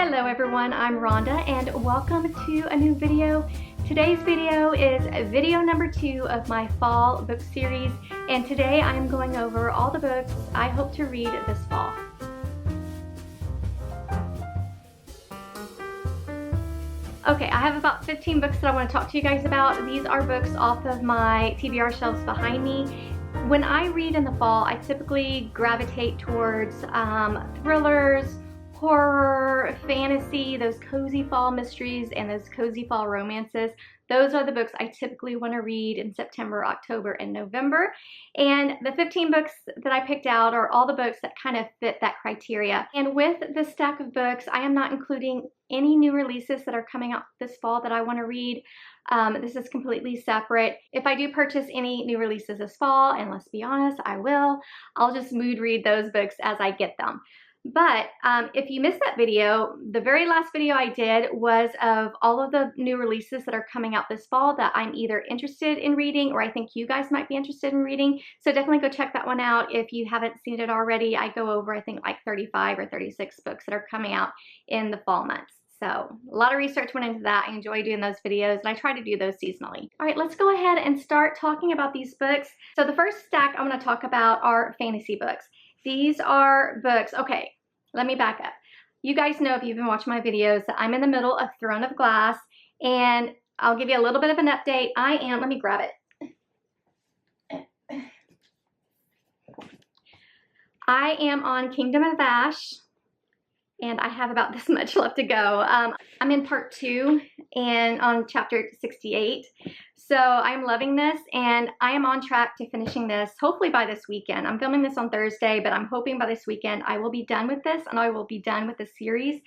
Hello everyone, I'm Rhonda and welcome to a new video. Today's video is video number 2 of my fall book series, and today I am going over all the books I hope to read this fall. Okay, I have about 15 books that I want to talk to you guys about. These are books off of my TBR shelves behind me. When I read in the fall, I typically gravitate towards thrillers, horror, fantasy, those cozy fall mysteries, and those cozy fall romances. Those are the books I typically want to read in September, October, and November. And the 15 books that I picked out are all the books that kind of fit that criteria. And with this stack of books, I am not including any new releases that are coming out this fall that I want to read. This is completely separate. If I do purchase any new releases this fall, and let's be honest, I will, I'll just mood read those books as I get them. But if you missed that video, the very last video I did was of all of the new releases that are coming out this fall that I'm either interested in reading or I think you guys might be interested in reading. So definitely go check that one out if you haven't seen it already. I go over, I think, like 35 or 36 books that are coming out in the fall months. So a lot of research went into that. I enjoy doing those videos, and I try to do those seasonally. All right, let's go ahead and start talking about these books. So the first stack I'm going to talk about are fantasy books. These are books, okay, let me back up. You guys know, if you've been watching my videos, that I'm in the middle of Throne of Glass, and I'll give you a little bit of an update. Let me grab it. I am on Kingdom of Ash, and I have about this much left to go. I'm in part 2 and on chapter 68. So I'm loving this, and I am on track to finishing this hopefully by this weekend. I'm filming this on Thursday, but I'm hoping by this weekend I will be done with this and I will be done with the series.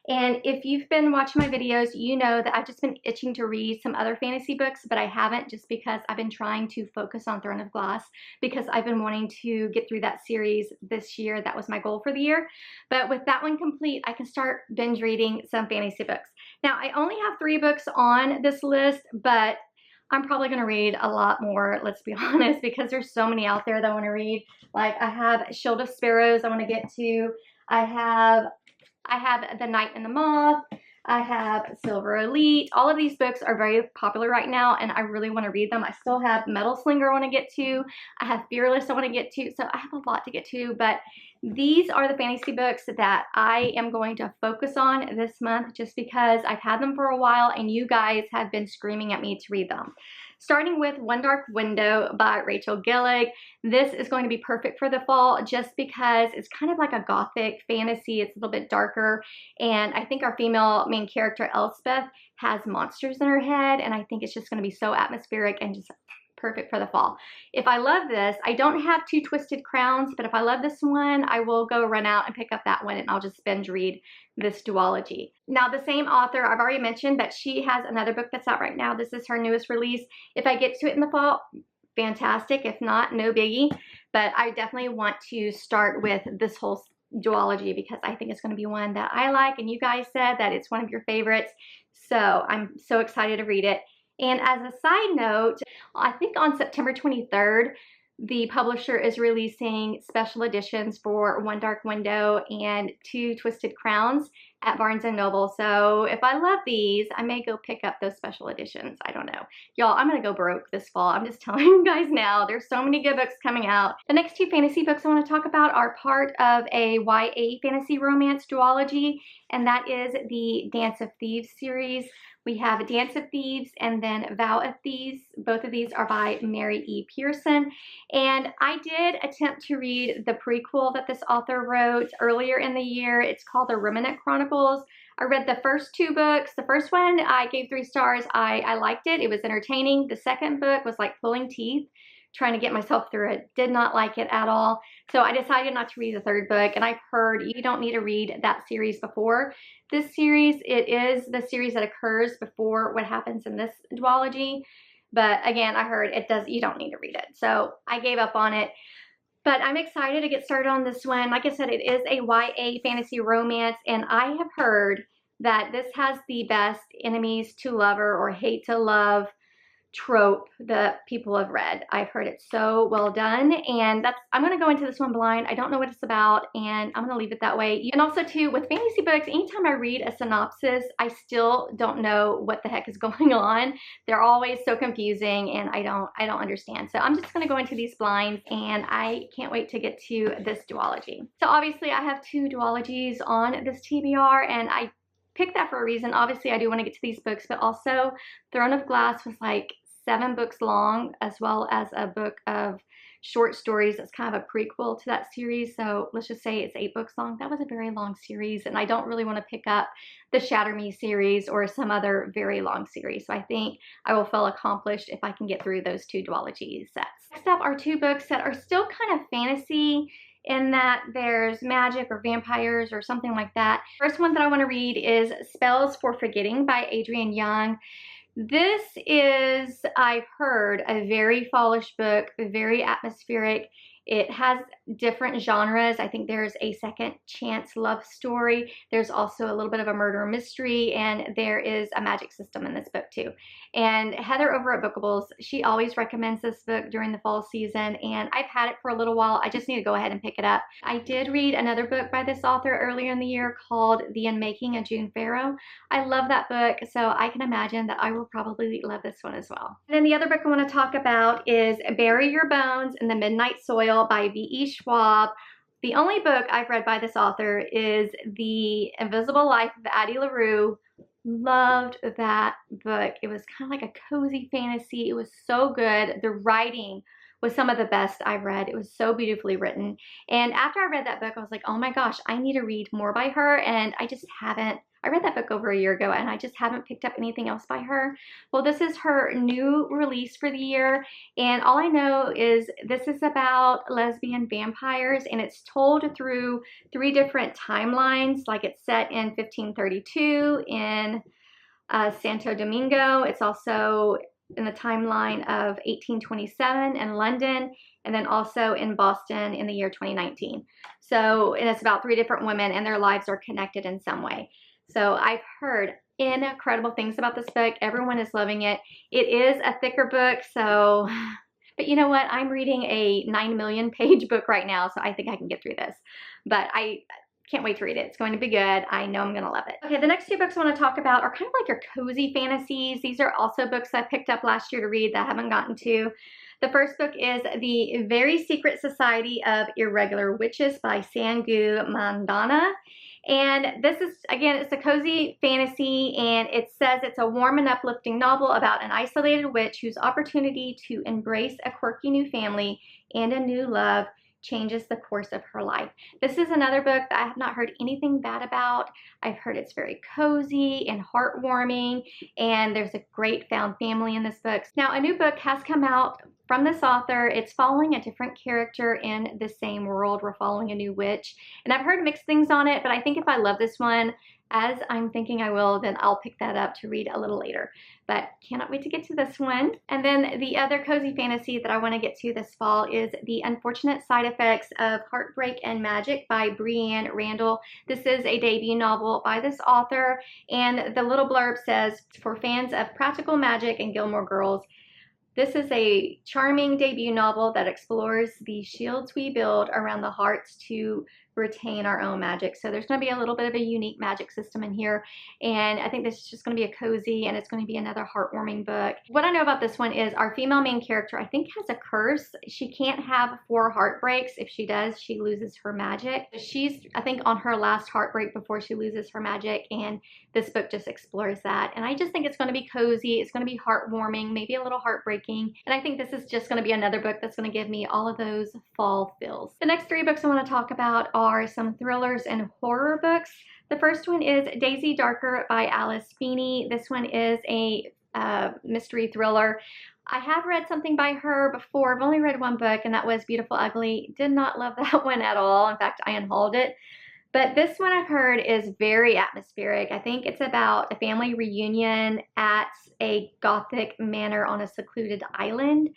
And if you've been watching my videos, you know that I've just been itching to read some other fantasy books, but I haven't, just because I've been trying to focus on Throne of Glass because I've been wanting to get through that series this year. That was my goal for the year. But with that one complete, I can start binge reading some fantasy books. Now, I only have 3 books on this list, but I'm probably going to read a lot more, let's be honest, because there's so many out there that I want to read. Like, I have Shield of Sparrows I want to get to. I have The Night and the Moth. I have Silver Elite. All of these books are very popular right now, and I really want to read them. I still have Metal Slinger I want to get to. I have Fearless I want to get to. So I have a lot to get to, but these are the fantasy books that I am going to focus on this month, just because I've had them for a while and you guys have been screaming at me to read them. Starting with One Dark Window by Rachel Gillig. This is going to be perfect for the fall just because it's kind of like a gothic fantasy. It's a little bit darker, and I think our female main character Elspeth has monsters in her head, and I think it's just going to be so atmospheric and just perfect for the fall. If I love this, I don't have Two Twisted Crowns, but if I love this one, I will go run out and pick up that one, and I'll just binge read this duology. Now, the same author, I've already mentioned that she has another book that's out right now. This is her newest release. If I get to it in the fall, fantastic. If not, no biggie. But I definitely want to start with this whole duology because I think it's going to be one that I like, and you guys said that it's one of your favorites. So I'm so excited to read it. And as a side note, I think on September 23rd, the publisher is releasing special editions for One Dark Window and Two Twisted Crowns at Barnes & Noble. So if I love these, I may go pick up those special editions. I don't know. Y'all, I'm going to go broke this fall. I'm just telling you guys now. There's so many good books coming out. The next 2 fantasy books I want to talk about are part of a YA fantasy romance duology, and that is the Dance of Thieves series. We have Dance of Thieves and then Vow of Thieves. Both of these are by Mary E. Pearson. And I did attempt to read the prequel that this author wrote earlier in the year. It's called The Remnant Chronicles. I read the first 2 books. The first one I gave 3 stars. I liked it. It was entertaining. The second book was like pulling teeth, trying to get myself through it. Did not like it at all. So I decided not to read the 3rd book, and I've heard you don't need to read that series before this series. It is the series that occurs before what happens in this duology. But again, I heard you don't need to read it. So I gave up on it. But I'm excited to get started on this one. Like I said, it is a YA fantasy romance, and I have heard that this has the best enemies to lover or hate to love trope that people have read. I've heard it so well done, and I'm going to go into this one blind. I don't know what it's about, and I'm going to leave it that way. And also too, with fantasy books, anytime I read a synopsis, I still don't know what the heck is going on. They're always so confusing, and I don't understand. So I'm just going to go into these blinds, and I can't wait to get to this duology. So obviously I have 2 duologies on this TBR, and I picked that for a reason. Obviously I do want to get to these books, but also Throne of Glass was like 7 books long, as well as a book of short stories that's kind of a prequel to that series. So let's just say it's 8 books long. That was a very long series, and I don't really want to pick up the Shatter Me series or some other very long series. So I think I will feel accomplished if I can get through those 2 duology sets. Next up are 2 books that are still kind of fantasy, in that there's magic or vampires or something like that. First one that I want to read is Spells for Forgetting by Adrienne Young. This is, I've heard, a very fallish book, very atmospheric. It has different genres. I think there's a second chance love story. There's also a little bit of a murder mystery, and there is a magic system in this book too. And Heather over at Bookables, she always recommends this book during the fall season, and I've had it for a little while. I just need to go ahead and pick it up. I did read another book by this author earlier in the year called The Unmaking of June Farrow. I love that book, so I can imagine that I will probably love this one as well. And then the other book I want to talk about is Bury Your Bones in the Midnight Soil by V.E. Schwab. The only book I've read by this author is The Invisible Life of Addie LaRue. Loved that book. It was kind of like a cozy fantasy. It was so good. The writing was some of the best I've read. It was so beautifully written. And after I read that book, I was like, oh my gosh, I need to read more by her. And I just haven't. I read that book over a year ago, and I just haven't picked up anything else by her. Well, this is her new release for the year, and all I know is this is about lesbian vampires, and it's told through 3 different timelines. Like, it's set in 1532 in Santo Domingo. It's also in the timeline of 1827 in London, and then also in Boston in the year 2019. So, and it's about 3 different women, and their lives are connected in some way. So I've heard incredible things about this book. Everyone is loving it. It is a thicker book, so, but you know what? I'm reading a 9 million page book right now, so I think I can get through this. But I can't wait to read it. It's going to be good. I know I'm going to love it. Okay, the next 2 books I want to talk about are kind of like your cozy fantasies. These are also books I picked up last year to read that I haven't gotten to. The first book is The Very Secret Society of Irregular Witches by Sangu Mandana. And this is, again, it's a cozy fantasy, and it says it's a warm and uplifting novel about an isolated witch whose opportunity to embrace a quirky new family and a new love changes the course of her life. This is another book that I have not heard anything bad about. I've heard it's very cozy and heartwarming, and there's a great found family in this book. Now, a new book has come out from this author. It's following a different character in the same world. We're following a new witch, and I've heard mixed things on it, but I think if I love this one, as I'm thinking I will, then I'll pick that up to read a little later. But cannot wait to get to this one. And then the other cozy fantasy that I want to get to this fall is The Unfortunate Side Effects of Heartbreak and Magic by Brianne Randall. This is a debut novel by this author, and the little blurb says, for fans of practical magic and Gilmore Girls, this is a charming debut novel that explores the shields we build around the hearts to retain our own magic. So there's going to be a little bit of a unique magic system in here, and I think this is just going to be a cozy, and it's going to be another heartwarming book. What I know about this one is our female main character, I think, has a curse. She can't have 4 heartbreaks. If she does, she loses her magic. She's, I think, on her last heartbreak before she loses her magic, and this book just explores that. And I just think it's going to be cozy. It's going to be heartwarming, maybe a little heartbreaking, and I think this is just going to be another book that's going to give me all of those fall feels. The next 3 books I want to talk about are some thrillers and horror books. The first one is Daisy Darker by Alice Feeney. This one is a mystery thriller. I have read something by her before. I've only read 1 book, and that was Beautiful Ugly. Did not love that one at all. In fact, I unhauled it. But this one I've heard is very atmospheric. I think it's about a family reunion at a Gothic manor on a secluded island.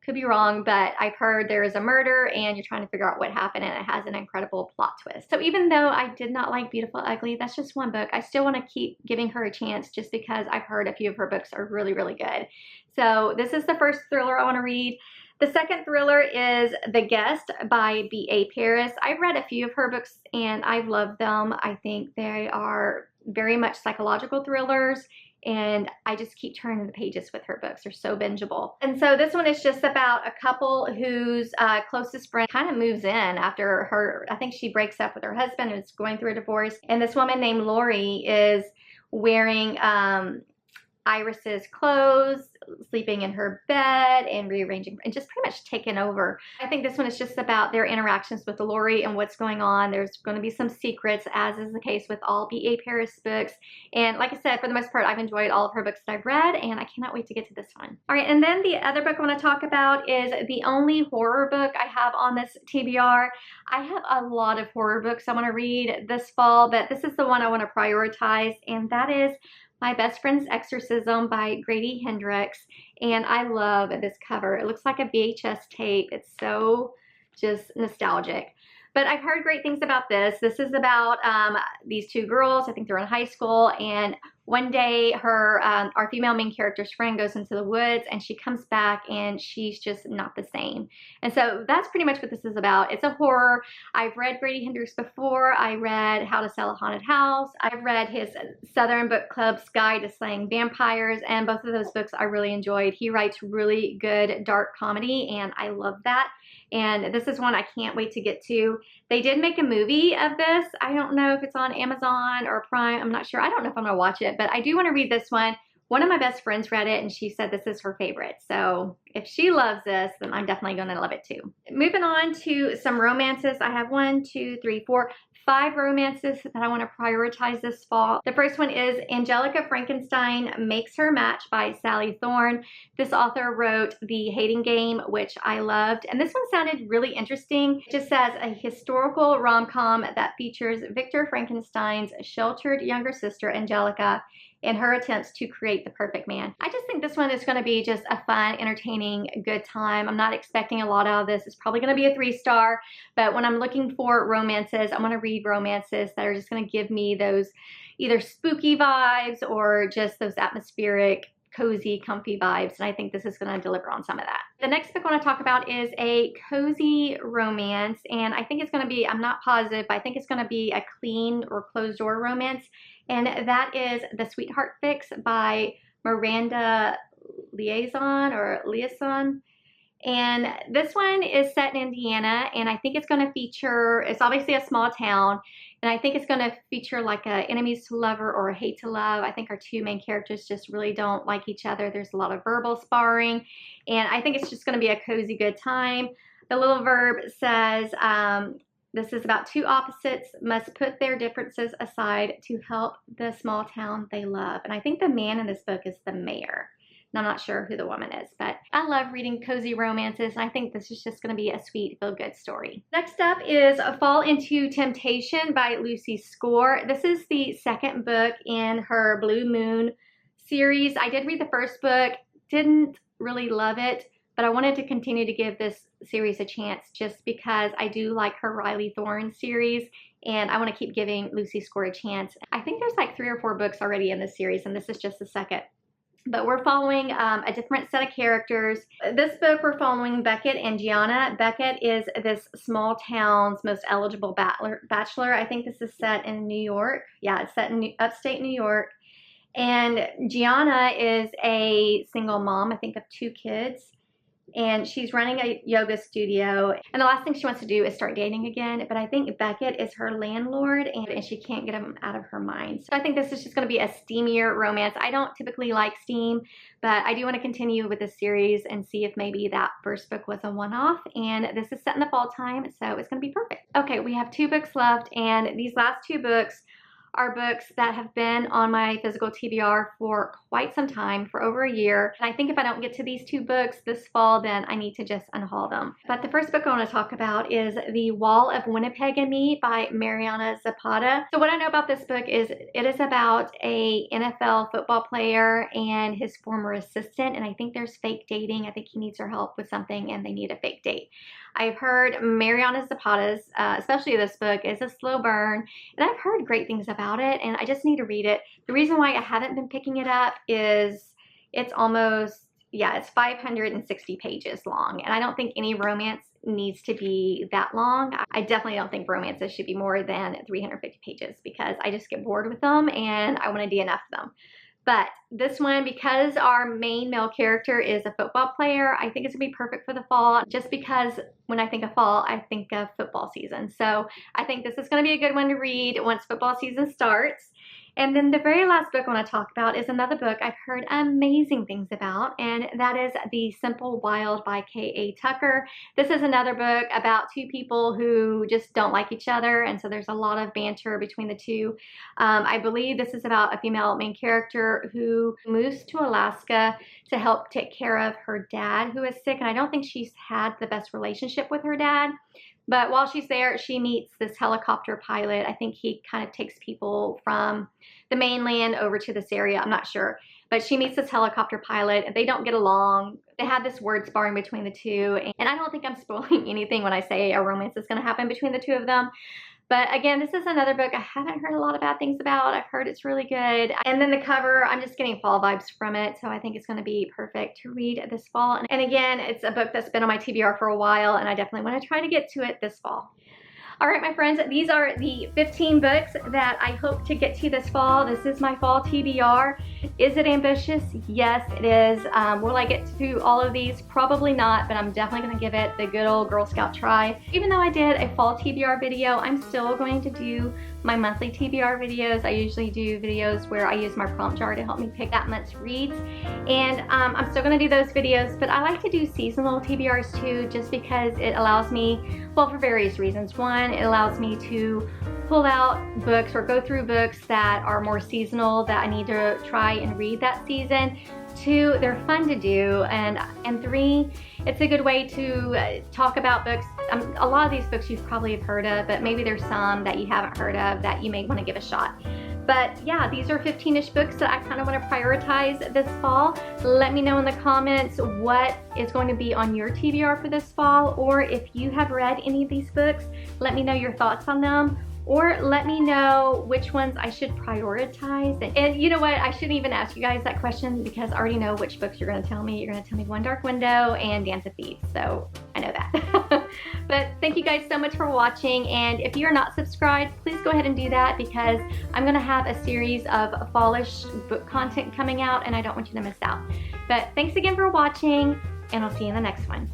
Could be wrong, but I've heard there is a murder and you're trying to figure out what happened, and it has an incredible plot twist. So even though I did not like Beautiful Ugly, that's just one book, I still want to keep giving her a chance just because I've heard a few of her books are really, really good. So this is the first thriller I want to read. The second thriller is The Guest by B.A. Paris. I've read a few of her books and I've loved them. I think they are very much psychological thrillers, and I just keep turning the pages with her books. They're so bingeable. And so this one is just about a couple whose closest friend kind of moves in after her, I think she breaks up with her husband and is going through a divorce. And this woman named Lori is wearing Iris's clothes, sleeping in her bed and rearranging and just pretty much taking over. I think this one is just about their interactions with Lori and what's going on. There's going to be some secrets, as is the case with all B.A. Paris books. And like I said, for the most part, I've enjoyed all of her books that I've read, and I cannot wait to get to this one. All right, and then the other book I want to talk about is the only horror book I have on this TBR. I have a lot of horror books I want to read this fall, but this is the one I want to prioritize, and that is My Best Friend's Exorcism by Grady Hendrix. And I love this cover. It looks like a VHS tape. It's so just nostalgic. But I've heard great things about this. This is about these two girls. I think they're in high school, and one day her our female main character's friend goes into the woods, and she comes back and she's just not the same. And so that's pretty much what this is about. It's a horror. I've read Grady Hendrix before. I read How to Sell a Haunted House. I've read his Southern Book Club's Guide to Slaying Vampires, and both of those books I really enjoyed. He writes really good dark comedy, and I love that. And this is one I can't wait to get to. They did make a movie of this. I don't know if it's on Amazon or Prime. I'm not sure. I don't know if I'm going to watch it, but I do want to read this one. One of my best friends read it, and she said this is her favorite. So if she loves this, then I'm definitely going to love it too. Moving on to some romances. I have 5 romances that I want to prioritize this fall. The first one is Angelica Frankenstein Makes Her Match by Sally Thorne. This author wrote The Hating Game, which I loved. And this one sounded really interesting. It just says a historical rom-com that features Victor Frankenstein's sheltered younger sister, Angelica, in her attempts to create the perfect man. I just think this one is going to be just a fun, entertaining, good time. I'm not expecting a lot out of this. It's probably going to be a 3-star, but when I'm looking for romances, I want to read romances that are just going to give me those either spooky vibes or just those atmospheric, cozy, comfy vibes, and I think this is going to deliver on some of that. The next book I want to talk about is a cozy romance, and I think it's going to be, I'm not positive, but I think it's going to be a clean or closed door romance, and that is The Sweetheart Fix by Miranda Liaison. And this one is set in Indiana, and I think it's going to feature, it's obviously a small town, and I think it's going to feature like a enemies to lover or a hate to love. I think our two main characters just really don't like each other. There's a lot of verbal sparring, and I think it's just going to be a cozy, good time. The little verb says, this is about two opposites must put their differences aside to help the small town they love. And I think the man in this book is the mayor. And I'm not sure who the woman is, but I love reading cozy romances, and I think this is just going to be a sweet, feel-good story. Next up is Fall Into Temptation by Lucy Score. This is the second book in her Blue Moon series. I did read the first book, didn't really love it, but I wanted to continue to give this series a chance just because I do like her Riley Thorne series, and I want to keep giving Lucy Score a chance. I think there's like 3 or 4 books already in this series, and this is just the second. But we're following a different set of characters. This book, we're following Beckett and Gianna. Beckett is this small town's most eligible bachelor. I think this is set in New York. Yeah, it's set in upstate New York. And Gianna is a single mom, I think, of 2 kids. And she's running a yoga studio. And the last thing she wants to do is start dating again. But I think Beckett is her landlord, and she can't get him out of her mind. So I think this is just going to be a steamier romance. I don't typically like steam, but I do want to continue with this series and see if maybe that first book was a one-off. And this is set in the fall time, so it's going to be perfect. Okay, we have 2 books left, and these last 2 books are books that have been on my physical TBR for quite some time, for over a year. And I think if I don't get to these 2 books this fall, then I need to just unhaul them. But the first book I want to talk about is The Wall of Winnipeg and Me by Mariana Zapata. So what I know about this book is it is about a NFL football player and his former assistant, and I think there's fake dating. I think he needs her help with something and they need a fake date. I've heard Mariana Zapata's, especially this book, is a slow burn, and I've heard great things about it, and I just need to read it. The reason why I haven't been picking it up is it's almost, yeah, it's 560 pages long, and I don't think any romance needs to be that long. I definitely don't think romances should be more than 350 pages because I just get bored with them and I want to DNF them. But this one, because our main male character is a football player, I think it's gonna be perfect for the fall, just because when I think of fall, I think of football season. So I think this is gonna be a good one to read once football season starts. And then the very last book I want to talk about is another book I've heard amazing things about, and that is The Simple Wild by K.A. Tucker. This is another book about 2 people who just don't like each other, and so there's a lot of banter between the 2. I believe this is about a female main character who moves to Alaska to help take care of her dad who is sick, and I don't think she's had the best relationship with her dad. But while she's there, she meets this helicopter pilot. I think he kind of takes people from the mainland over to this area. I'm not sure. But she meets this helicopter pilot, and they don't get along. They have this word sparring between the 2. And I don't think I'm spoiling anything when I say a romance is going to happen between the 2 of them. But again, this is another book I haven't heard a lot of bad things about. I've heard it's really good. And then the cover, I'm just getting fall vibes from it. So I think it's going to be perfect to read this fall. And again, it's a book that's been on my TBR for a while, and I definitely want to try to get to it this fall. All right, my friends, these are the 15 books that I hope to get to this fall. This is my fall TBR. Is it ambitious? Yes, it is. Will I get to all of these? Probably not, but I'm definitely gonna give it the good old Girl Scout try. Even though I did a fall TBR video, I'm still going to do my monthly TBR videos. I usually do videos where I use my prompt jar to help me pick that month's reads. And I'm still gonna do those videos, but I like to do seasonal TBRs too, just because it allows me, well, for various reasons. One, it allows me to pull out books or go through books that are more seasonal that I need to try and read that season. 2, they're fun to do, and 3, it's a good way to talk about books. A lot of these books you probably have heard of, but maybe there's some that you haven't heard of that you may want to give a shot. But yeah, these are 15-ish books that I kind of want to prioritize this fall. Let me know in the comments what is going to be on your TBR for this fall, or if you have read any of these books, let me know your thoughts on them. Or let me know which ones I should prioritize. And you know what? I shouldn't even ask you guys that question because I already know which books you're going to tell me. You're going to tell me One Dark Window and Dance of Thieves. So I know that. But thank you guys so much for watching. And if you're not subscribed, please go ahead and do that because I'm going to have a series of fallish book content coming out and I don't want you to miss out. But thanks again for watching, and I'll see you in the next one.